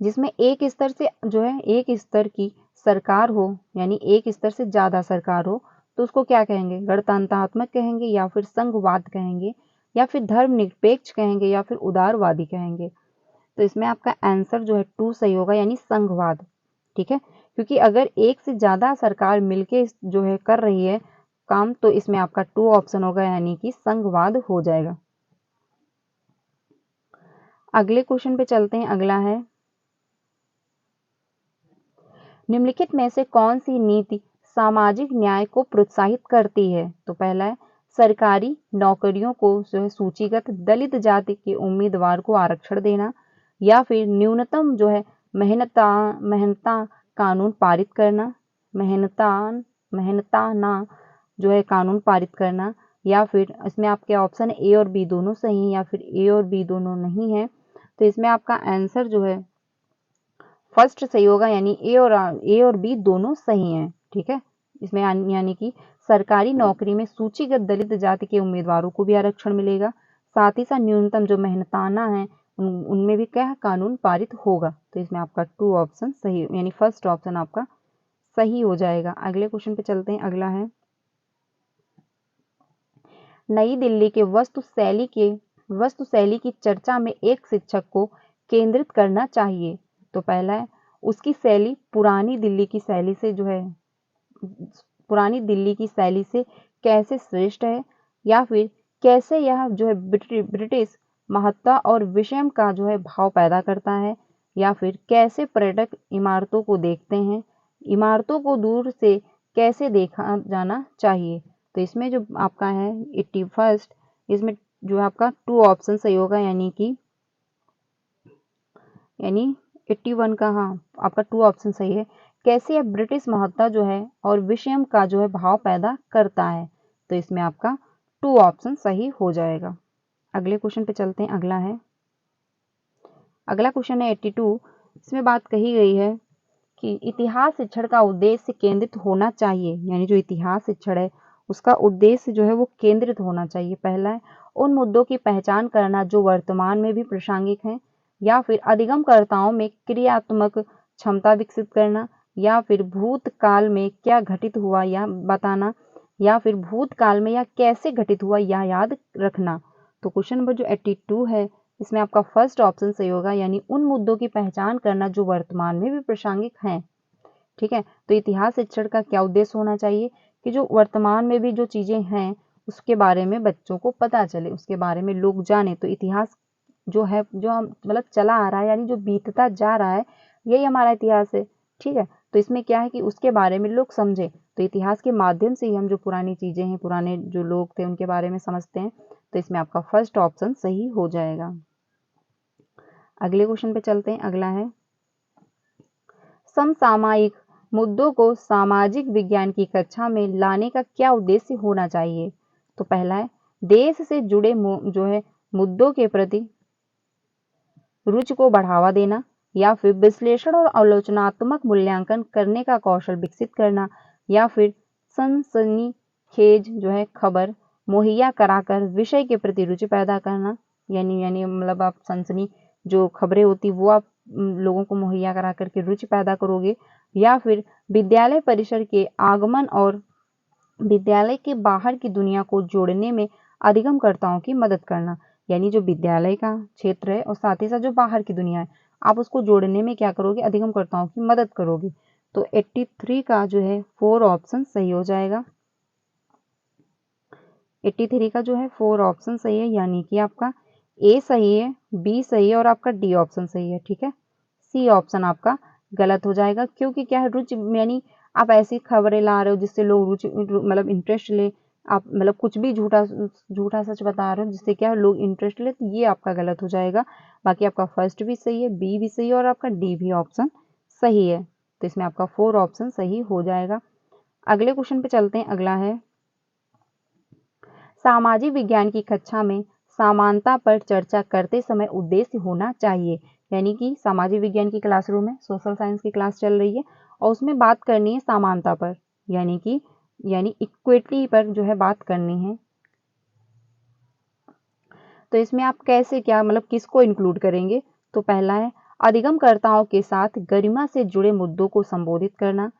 A: जिसमें एक स्तर से जो है एक स्तर की सरकार हो, यानी एक स्तर से ज्यादा सरकार हो, तो उसको क्या कहेंगे, गणतंत्रात्मक कहेंगे, या फिर संघवाद कहेंगे, या फिर धर्मनिरपेक्ष कहेंगे, या फिर उदारवादी कहेंगे। तो इसमें आपका आंसर जो है 2 सही होगा, यानी संघवाद। ठीक है, क्योंकि अगर एक से ज्यादा सरकार मिलके जो है कर रही है काम, तो इसमें आपका 2 ऑप्शन होगा, यानी कि संघवाद हो जाएगा। अगले क्वेश्चन पे चलते हैं। अगला है, निम्नलिखित में से कौन सी नीति सामाजिक न्याय को प्रोत्साहित करती है। तो पहला है सरकारी नौकरियों को जो है सूचीगत दलित जाति के उम्मीदवार को आरक्षण देना, या फिर न्यूनतम जो है मेहनता कानून पारित करना, मेहनताना जो है कानून पारित करना, या फिर इसमें आपके ऑप्शन ए और बी दोनों सही हैं, या फिर ए और बी दोनों नहीं है। तो इसमें आपका आंसर जो है फर्स्ट सही होगा, यानी ए और बी दोनों सही हैं। ठीक है, इसमें यानी कि सरकारी नौकरी में सूचीगत दलित जाति के उम्मीदवारों को भी आरक्षण मिलेगा, साथ ही साथ न्यूनतम जो मेहनताना है उनमें भी क्या कानून पारित होगा। तो इसमें आपका 2 ऑप्शन सही, यानी फर्स्ट ऑप्शन आपका सही हो जाएगा। अगले क्वेश्चन पे चलते हैं। अगला है, नई दिल्ली के वस्तु शैली की चर्चा में एक शिक्षक को केंद्रित करना चाहिए। तो पहला है, उसकी शैली पुरानी दिल्ली की शैली से कैसे श्रेष्ठ है, या फिर कैसे यह जो है ब्रिटिश महत्ता और विषम का जो है भाव पैदा करता है, या फिर कैसे पर्यटक इमारतों को देखते हैं, इमारतों को दूर से कैसे देखा जाना चाहिए। तो इसमें जो आपका है 81, इसमें जो आपका 2 ऑप्शन सही होगा, यानी 81 का, हाँ आपका 2 ऑप्शन सही है। कैसे यह ब्रिटिश महत्ता जो है और विषम का जो है भाव पैदा करता है। तो इसमें आपका 2 ऑप्शन सही हो जाएगा। अगले क्वेश्चन पे चलते हैं। अगला क्वेश्चन है 82। इसमें बात कही गई है कि इतिहास शिक्षण का उद्देश्य केंद्रित होना चाहिए, यानी जो इतिहास शिक्षण है उसका उद्देश्य जो है वो केंद्रित होना चाहिए। पहला है, उन मुद्दों की पहचान करना जो वर्तमान में भी प्रासंगिक हैं, या फिर अधिगमकर्ताओं में क्रियात्मक क्षमता विकसित करना, या फिर भूतकाल में क्या घटित हुआ यह बताना, या फिर भूतकाल में यह कैसे घटित हुआ यह याद रखना। तो क्वेश्चन नंबर जो 82 है इसमें आपका फर्स्ट ऑप्शन सही होगा, यानी उन मुद्दों की पहचान करना जो वर्तमान में भी प्रासंगिक हैं। ठीक है, तो इतिहास शिक्षण का क्या उद्देश्य होना चाहिए कि जो वर्तमान में भी जो चीजें हैं उसके बारे में बच्चों को पता चले, उसके बारे में लोग जाने। तो इतिहास जो है, जो हम मतलब चला आ रहा है, यानी जो बीतता जा रहा है, यही हमारा इतिहास है। ठीक है, तो इसमें क्या है कि उसके बारे में लोग समझे। तो इतिहास के माध्यम से ही हम जो पुरानी चीजें हैं, पुराने जो लोग थे उनके बारे में समझते हैं। तो इसमें आपका फर्स्ट ऑप्शन सही हो जाएगा। अगले क्वेश्चन पे चलते हैं। अगला है, समसामयिक मुद्दों को सामाजिक विज्ञान की कक्षा में लाने का क्या उद्देश्य होना चाहिए। तो पहला है, देश से जुड़े जो है मुद्दों के प्रति रुचि को बढ़ावा देना, या फिर विश्लेषण और आलोचनात्मक मूल्यांकन करने का कौशल विकसित करना, या फिर सनसनीखेज जो है खबर मुहैया कराकर विषय के प्रति रुचि पैदा करना, यानी मतलब आप सनसनी जो खबरें होती वो आप लोगों को मुहैया करा करके रुचि पैदा करोगे, या फिर विद्यालय परिसर के आगमन और विद्यालय के बाहर की दुनिया को जोड़ने में अधिगमकर्ताओं की मदद करना। यानी जो विद्यालय का क्षेत्र है और साथ ही साथ जो बाहर की दुनिया है, आप उसको जोड़ने में क्या करोगे, अधिगमकर्ताओं की मदद करोगे। तो 83 का जो है 4 ऑप्शन सही हो जाएगा। 83 का जो है 4 ऑप्शन सही है, यानी कि आपका ए सही है, बी सही है और आपका डी ऑप्शन सही है। ठीक है, सी ऑप्शन आपका गलत हो जाएगा, क्योंकि क्या है, रुचि यानी आप ऐसी खबरें ला रहे हो जिससे लोग रुचि मतलब इंटरेस्ट ले, आप मतलब कुछ भी झूठा सच बता रहे हो जिससे क्या है लोग इंटरेस्ट ले, तो ये आपका गलत हो जाएगा। बाकी आपका फर्स्ट भी सही है, बी भी सही है और आपका डी भी ऑप्शन सही है। तो इसमें आपका 4 ऑप्शन सही हो जाएगा। अगले क्वेश्चन पे चलते हैं। अगला है, सामाजिक विज्ञान की कक्षा में समानता पर चर्चा करते समय उद्देश्य होना चाहिए। यानी कि सामाजिक विज्ञान की क्लासरूम में सोशल साइंस की क्लास चल रही है और उसमें बात करनी है समानता पर, यानी इक्विटी पर जो है बात करनी है। तो इसमें आप कैसे क्या मतलब किसको इंक्लूड करेंगे। तो पहला है, अधिगमकर्ताओं के साथ गरिमा से जुड़े मुद्दों को संबोधित करना।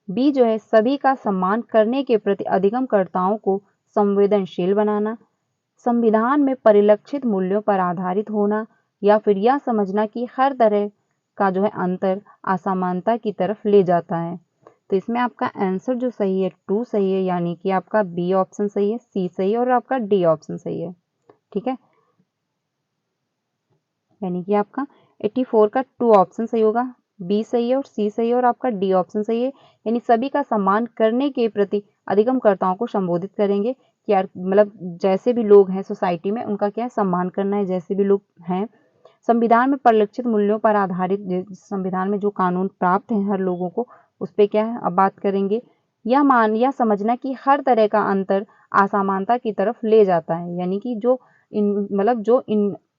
A: बी जो है, सभी का सम्मान करने के प्रति अधिगमकर्ताओं को संवेदनशील बनाना। संविधान में परिलक्षित मूल्यों पर आधारित होना, या फिर यह समझना कि हर तरह का जो है अंतर असमानता की तरफ ले जाता है। तो इसमें आपका आंसर जो सही है 2 सही है, यानी कि आपका बी ऑप्शन सही है, सी सही है और आपका डी ऑप्शन सही है। ठीक है, यानी कि आपका 84 का 2 ऑप्शन सही होगा, बी सही है और सी सही है और आपका डी ऑप्शन सही है। यानी सभी का सम्मान करने के प्रति अधिगमकर्ताओं को संबोधित करेंगे कि यार मतलब जैसे भी लोग हैं सोसाइटी में उनका क्या है सम्मान करना है, जैसे भी लोग हैं। संविधान में परिलक्षित मूल्यों पर आधारित, संविधान में जो कानून प्राप्त हैं हर लोगों को, उस पर क्या है अब बात करेंगे। यह समझना कि हर तरह का अंतर असमानता की तरफ ले जाता है, यानी कि जो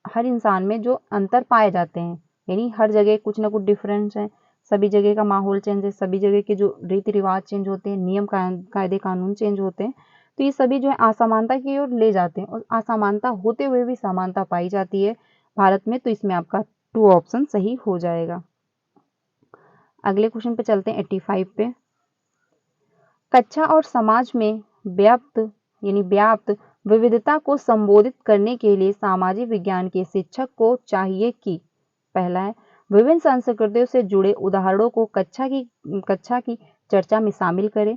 A: हर इंसान में जो अंतर पाए जाते हैं, यानी हर जगह कुछ ना कुछ डिफरेंस है, सभी जगह का माहौल चेंज है, सभी जगह के जो रीति रिवाज चेंज होते हैं, नियम कायदे कानून चेंज होते हैं। तो ये सभी जो है असमानता की ओर ले जाते हैं और असमानता होते हुए भी समानता पाई जाती है भारत में। तो इसमें आपका 2 ऑप्शन सही हो जाएगा। अगले क्वेश्चन पे चलते हैं 85 पे। कक्षा और समाज में व्याप्त विविधता को संबोधित करने के लिए सामाजिक विज्ञान के शिक्षक को चाहिए कि पहला है विभिन्न संस्कृतियों से जुड़े उदाहरणों को कक्षा की चर्चा में शामिल करें,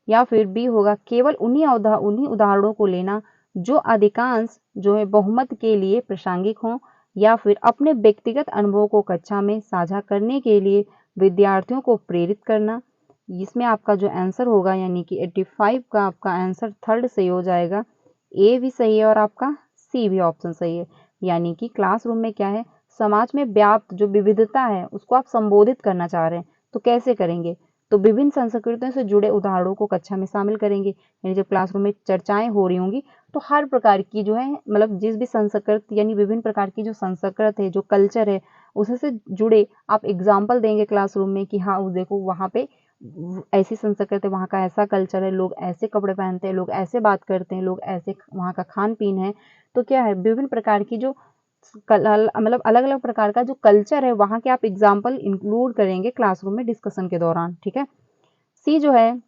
A: या फिर बी होगा केवल उन्हीं उदाहरणों को लेना जो अधिकांश जो है बहुमत के लिए प्रासंगिक हों, या फिर अपने व्यक्तिगत अनुभवों को कक्षा में साझा करने के लिए विद्यार्थियों को प्रेरित करना। इसमें आपका जो आंसर होगा यानी कि 85 का आपका आंसर थर्ड सही हो जाएगा। ए भी सही है और आपका सी भी ऑप्शन सही है। यानी कि क्लासरूम में क्या है, समाज में व्याप्त जो विविधता है उसको आप संबोधित करना चाह रहे हैं, तो कैसे करेंगे? तो विभिन्न संस्कृतियों से जुड़े उदाहरणों को कक्षा में शामिल करेंगे। यानी जब क्लासरूम में चर्चाएं हो रही होंगी तो हर प्रकार की जो है मतलब जिस भी संस्कृत यानी विभिन्न प्रकार की जो संस्कृत है, जो कल्चर है, उससे जुड़े आप एग्जाम्पल देंगे क्लासरूम में कि हाँ देखो वहाँ पे ऐसी संस्कृति है, वहाँ का ऐसा कल्चर है, लोग ऐसे कपड़े पहनते हैं, लोग ऐसे बात करते हैं, लोग ऐसे वहाँ का खान पीन है। तो क्या है विभिन्न प्रकार की जो मतलब अलग अलग प्रकार का जो कल्चर है वहाँ के आप एग्जाम्पल इंक्लूड करेंगे क्लासरूम में डिस्कशन के दौरान। ठीक है। सी जो है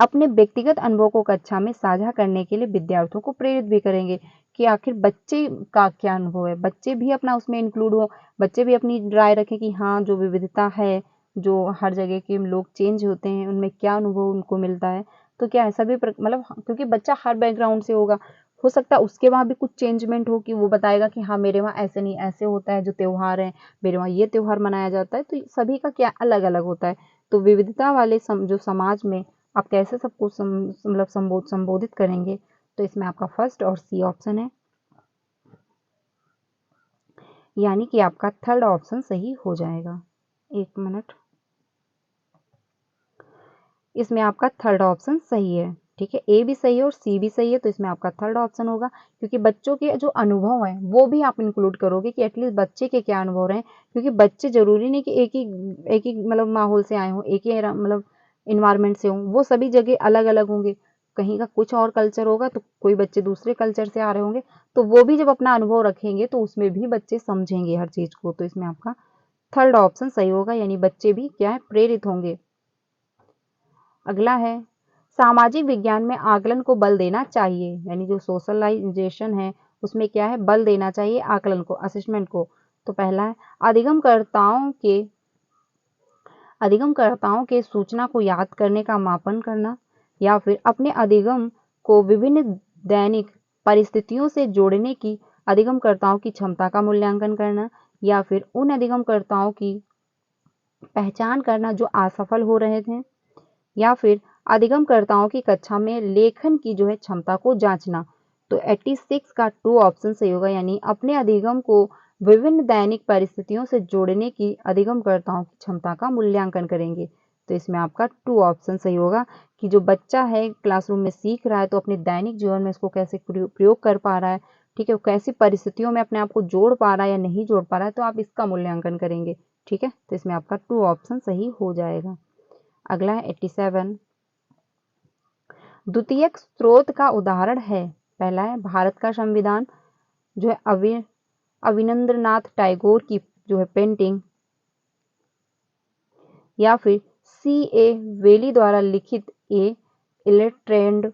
A: अपने व्यक्तिगत अनुभव को कक्षा में साझा करने के लिए विद्यार्थियों को प्रेरित भी करेंगे कि आखिर बच्चे का क्या अनुभव है, बच्चे भी अपना उसमें इंक्लूड हो, बच्चे भी अपनी राय रखें कि हाँ जो विविधता है, जो हर जगह के लोग चेंज होते हैं, उनमें क्या अनुभव उनको मिलता है। तो क्या है सभी मतलब क्योंकि बच्चा हर बैकग्राउंड से होगा, हो सकता है उसके वहाँ भी कुछ चेंजमेंट हो कि वो बताएगा कि हाँ मेरे वहाँ ऐसे नहीं, ऐसे होता है जो त्योहार है, मेरे वहाँ ये त्योहार मनाया जाता है। तो सभी का क्या अलग अलग होता है। तो विविधता वाले जो समाज में आप कैसे सबको मतलब संबोधित करेंगे। तो इसमें आपका फर्स्ट और सी ऑप्शन है, यानी कि आपका थर्ड ऑप्शन सही हो जाएगा। एक मिनट, इसमें आपका थर्ड ऑप्शन सही है। ठीक है, ए भी सही है और सी भी सही है। तो इसमें आपका थर्ड ऑप्शन होगा क्योंकि बच्चों के जो अनुभव है वो भी आप इंक्लूड करोगे कि एटलीस्ट बच्चे के क्या अनुभव रहे हैं, क्योंकि बच्चे जरूरी नहीं कि एक ही मतलब माहौल से आए हों, एक ही मतलब इन्वायरमेंट से हों, वो सभी जगह अलग अलग होंगे। कहीं का कुछ और कल्चर होगा तो कोई बच्चे दूसरे कल्चर से आ रहे होंगे, तो वो भी जब अपना अनुभव रखेंगे तो उसमें भी बच्चे समझेंगे हर चीज को। तो इसमें आपका थर्ड ऑप्शन सही होगा, यानी बच्चे भी क्या है प्रेरित होंगे। अगला है सामाजिक विज्ञान में आकलन को बल देना चाहिए, यानी जो सोशलाइजेशन है उसमें क्या है बल देना चाहिए आकलन को, असेसमेंट को। तो पहला है अधिगमकर्ताओं के सूचना को याद करने का मापन करना, या फिर अपने अधिगम को विभिन्न दैनिक परिस्थितियों से जोड़ने की अधिगमकर्ताओं की क्षमता का मूल्यांकन करना, या फिर उन अधिगमकर्ताओं की पहचान करना जो असफल हो रहे थे, या फिर अधिगमकर्ताओं की कक्षा में लेखन की जो है क्षमता को जांचना। तो 86 का 2 ऑप्शन सही होगा, यानी अपने अधिगम को विभिन्न दैनिक परिस्थितियों से जोड़ने की अधिगमकर्ताओं की क्षमता का मूल्यांकन करेंगे। तो इसमें आपका 2 ऑप्शन सही होगा कि जो बच्चा है क्लासरूम में सीख रहा है तो अपने दैनिक जीवन में इसको कैसे प्रयोग कर पा रहा है, ठीक है, कैसी परिस्थितियों में अपने आप को जोड़ पा रहा है या नहीं जोड़ पा रहा है, तो आप इसका मूल्यांकन करेंगे। ठीक है, तो इसमें आपका 2 ऑप्शन सही हो जाएगा। अगला है 87, द्वितीयक स्रोत का उदाहरण है। पहला है भारत का संविधान जो है अविनिंद्रनाथ टैगोर की जो है पेंटिंग, या फिर सी ए वेली द्वारा लिखित ए इलेक्ट्रेंड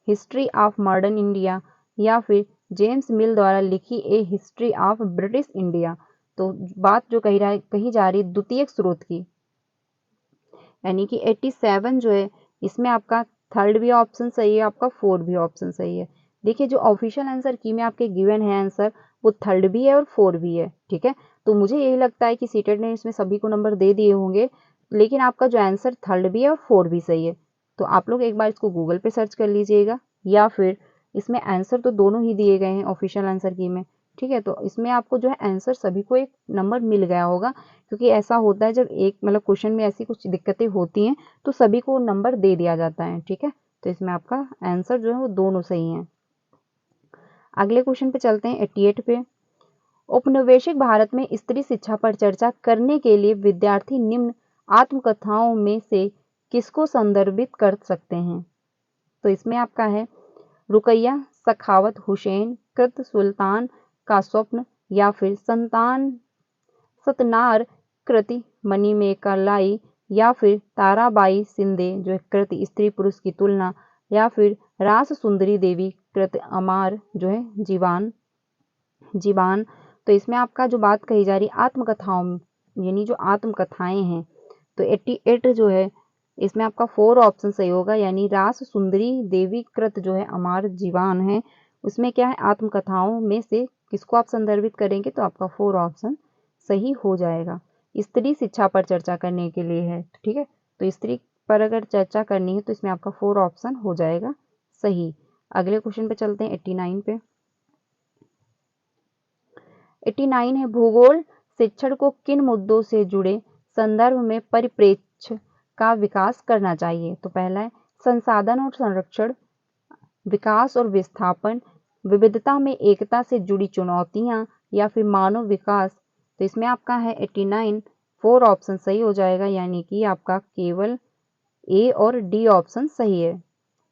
A: हिस्ट्री ऑफ मॉडर्न इंडिया, या फिर जेम्स मिल द्वारा लिखी ए हिस्ट्री ऑफ ब्रिटिश इंडिया। तो बात जो कही जा रही द्वितीयक स्रोत की, यानी कि 87 जो है इसमें आपका थर्ड भी ऑप्शन सही है, आपका फोर्थ भी ऑप्शन सही है। देखिए जो ऑफिशियल आंसर की में आपके गिवन है आंसर वो थर्ड भी है और फोर्थ भी है। ठीक है, तो मुझे यही लगता है कि सीटेट ने इसमें सभी को नंबर दे दिए होंगे, लेकिन आपका जो आंसर थर्ड भी है और फोर्थ भी सही है। तो आप लोग एक बार इसको गूगल पे सर्च कर लीजिएगा, या फिर इसमें आंसर तो दोनों ही दिए गए हैं ऑफिशियल आंसर की में। ठीक है, तो इसमें आपको जो है आंसर सभी को एक नंबर मिल गया होगा, क्योंकि ऐसा होता है जब एक मतलब क्वेश्चन में ऐसी कुछ दिक्कतें होती हैं तो सभी को नंबर दे दिया जाता है। ठीक है, तो इसमें आपका आंसर जो है वो दोनों सही हैं। अगले क्वेश्चन पे चलते हैं 88 पे। औपनिवेशिक भारत में स्त्री शिक्षा पर चर्चा करने के लिए विद्यार्थी निम्न आत्मकथाओं में से किसको संदर्भित कर सकते हैं। तो इसमें आपका है रुकैया सखावत हुसैन कृत सुल्तान का स्वप्न, या फिर संतान सतनार कृति मणिमेकालाई, या फिर ताराबाई शिंदे जो है कृत स्त्री पुरुष की तुलना, या फिर रास सुंदरी देवी कृत अमार जो है जीवान। तो इसमें आपका जो बात कही जा रही आत्मकथाओं यानी जो आत्मकथाएं हैं, तो 88 जो है इसमें आपका 4 ऑप्शन सही होगा, यानी रास सुंदरी देवी कृत जो है अमार जीवान है। उसमें क्या है, आत्मकथाओं में से किसको आप संदर्भित करेंगे, तो आपका 4 ऑप्शन सही हो जाएगा। स्त्री शिक्षा पर चर्चा करने के लिए है, ठीक है। तो स्त्री पर अगर चर्चा करनी है तो इसमें आपका 4 ऑप्शन हो जाएगा सही। अगले क्वेश्चन पे चलते हैं 89 पे। 89 है भूगोल शिक्षण को किन मुद्दों से जुड़े संदर्भ में परिप्रेक्ष्य का विकास करना चाहिए। तो पहला है संसाधन और संरक्षण, विकास और विस्थापन, विविधता में एकता से जुड़ी चुनौतियां, या फिर मानव विकास। तो इसमें आपका है 89 4 ऑप्शन सही हो जाएगा, यानी कि आपका केवल ए और डी ऑप्शन सही है,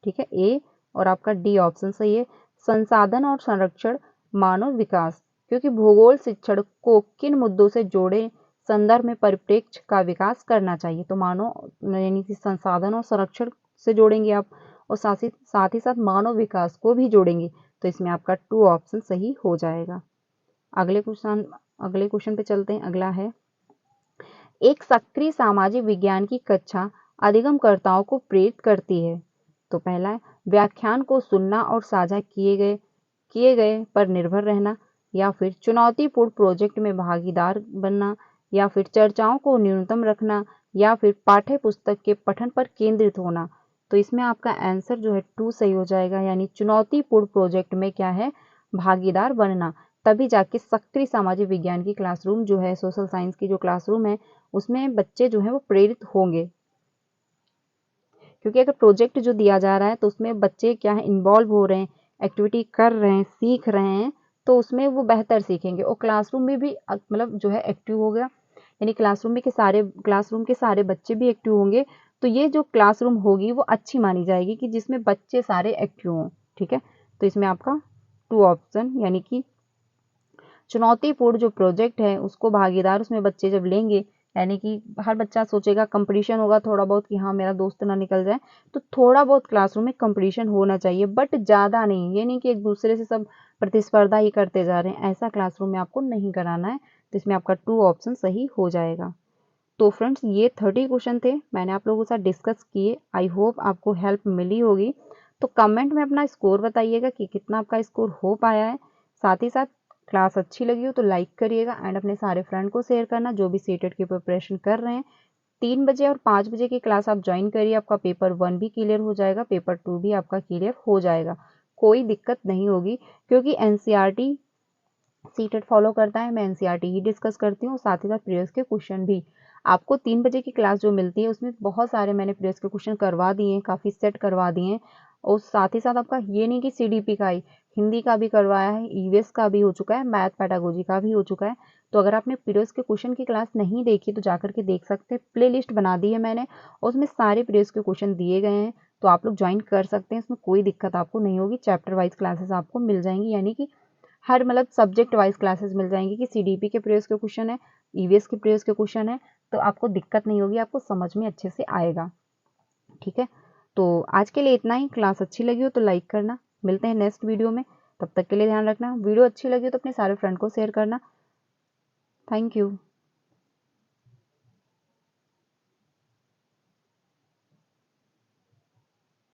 A: ठीक है। ए और आपका डी ऑप्शन सही है, संसाधन और संरक्षण, मानव विकास। क्योंकि भूगोल शिक्षण को किन मुद्दों से जोड़े संदर्भ में परिप्रेक्ष्य का विकास करना चाहिए, तो मानव यानी कि संसाधन और संरक्षण से जोड़ेंगे आप, और साथ ही साथ मानव विकास को भी जोड़ेंगे, तो इसमें आपका 2 ऑप्शन सही हो जाएगा। अगले क्वेश्चन पे चलते हैं। अगला है एक सक्रिय सामाजिक विज्ञान की कक्षा अधिगमकर्ताओं को प्रेरित करती है। तो पहला है व्याख्यान को सुनना और साझा किए गए पर निर्भर रहना, या फिर चुनौतीपूर्ण प्रोजेक्ट में भागीदार बनना, या फिर चर्चाओं को न्यूनतम रखना, या फिर पाठ्य पुस्तक के पठन पर केंद्रित होना। तो इसमें आपका आंसर जो है 2 सही हो जाएगा, यानी चुनौतीपूर्ण प्रोजेक्ट में क्या है, भागीदार बनना। तभी जाके सक्रिय सामाजिक विज्ञान की क्लासरूम जो है, सोशल साइंस की जो क्लासरूम है, उसमें बच्चे जो है वो प्रेरित होंगे। क्योंकि अगर प्रोजेक्ट जो दिया जा रहा है तो उसमें बच्चे क्या है, इन्वॉल्व हो रहे हैं, एक्टिविटी कर रहे हैं, सीख रहे हैं, तो उसमें वो बेहतर सीखेंगे। और क्लासरूम में भी मतलब जो है एक्टिव हो गया, यानी क्लासरूम के सारे बच्चे भी एक्टिव होंगे, तो ये जो क्लासरूम होगी वो अच्छी मानी जाएगी कि जिसमें बच्चे सारे एक्टिव हों, ठीक है। तो इसमें आपका 2 ऑप्शन, यानी कि चुनौतीपूर्ण जो प्रोजेक्ट है उसको भागीदार उसमें बच्चे जब लेंगे, यानी कि हर बच्चा सोचेगा, कंपटीशन होगा थोड़ा बहुत कि हाँ मेरा दोस्त ना निकल जाए, तो थोड़ा बहुत क्लासरूम में कंपटीशन होना चाहिए, बट ज़्यादा नहीं। ये नहीं कि एक दूसरे से सब प्रतिस्पर्धा ही करते जा रहे हैं, ऐसा क्लासरूम में आपको नहीं कराना है। तो इसमें आपका 2 ऑप्शन सही हो जाएगा। तो फ्रेंड्स ये 30 क्वेश्चन थे, मैंने आप लोगों के साथ डिस्कस किए। आई होप आपको हेल्प मिली होगी। तो कमेंट में अपना स्कोर बताइएगा कि कितना आपका स्कोर हो पाया है। साथ ही साथ क्लास अच्छी लगी हो तो लाइक करिएगा, एंड अपने सारे फ्रेंड को शेयर करना जो भी सीटेट की प्रिपरेशन कर रहे हैं। 3 बजे और 5 बजे की क्लास आप ज्वाइन करिए, आपका पेपर 1 भी क्लियर हो जाएगा, पेपर 2 भी आपका क्लियर हो जाएगा, कोई दिक्कत नहीं होगी। क्योंकि एनसीईआरटी सीटेट फॉलो करता है, मैं एनसीईआरटी ही डिस्कस करती हूँ, साथ ही साथ प्रीवियस के क्वेश्चन भी। आपको 3 बजे की क्लास जो मिलती है उसमें बहुत सारे मैंने प्रीवियस के क्वेश्चन करवा दिए हैं, काफ़ी सेट करवा दिए हैं। और साथ ही साथ आपका ये नहीं कि सीडीपी का ही, हिंदी का भी करवाया है, ईवीएस का भी हो चुका है, मैथ पेडागोजी का भी हो चुका है। तो अगर आपने प्रीवियस के क्वेश्चन की क्लास नहीं देखी तो जाकर के देख सकते हैं, प्ले लिस्ट बना दी है मैंने, और उसमें सारे प्रीवियस के क्वेश्चन दिए गए हैं, तो आप लोग ज्वाइन कर सकते हैं, इसमें कोई दिक्कत आपको नहीं होगी। चैप्टर वाइज क्लासेस आपको मिल जाएंगी, यानी कि हर मतलब सब्जेक्ट वाइज क्लासेस मिल जाएंगी कि सीडीपी के प्रीवियस के क्वेश्चन है, ईवीएस के प्रीवियस के क्वेश्चन है, तो आपको दिक्कत नहीं होगी, आपको समझ में अच्छे से आएगा, ठीक है। तो आज के लिए इतना ही। क्लास अच्छी लगी हो तो लाइक करना, मिलते हैं नेक्स्ट वीडियो में, तब तक के लिए ध्यान रखना। वीडियो अच्छी लगी हो तो अपने सारे फ्रेंड को शेयर करना। Thank you.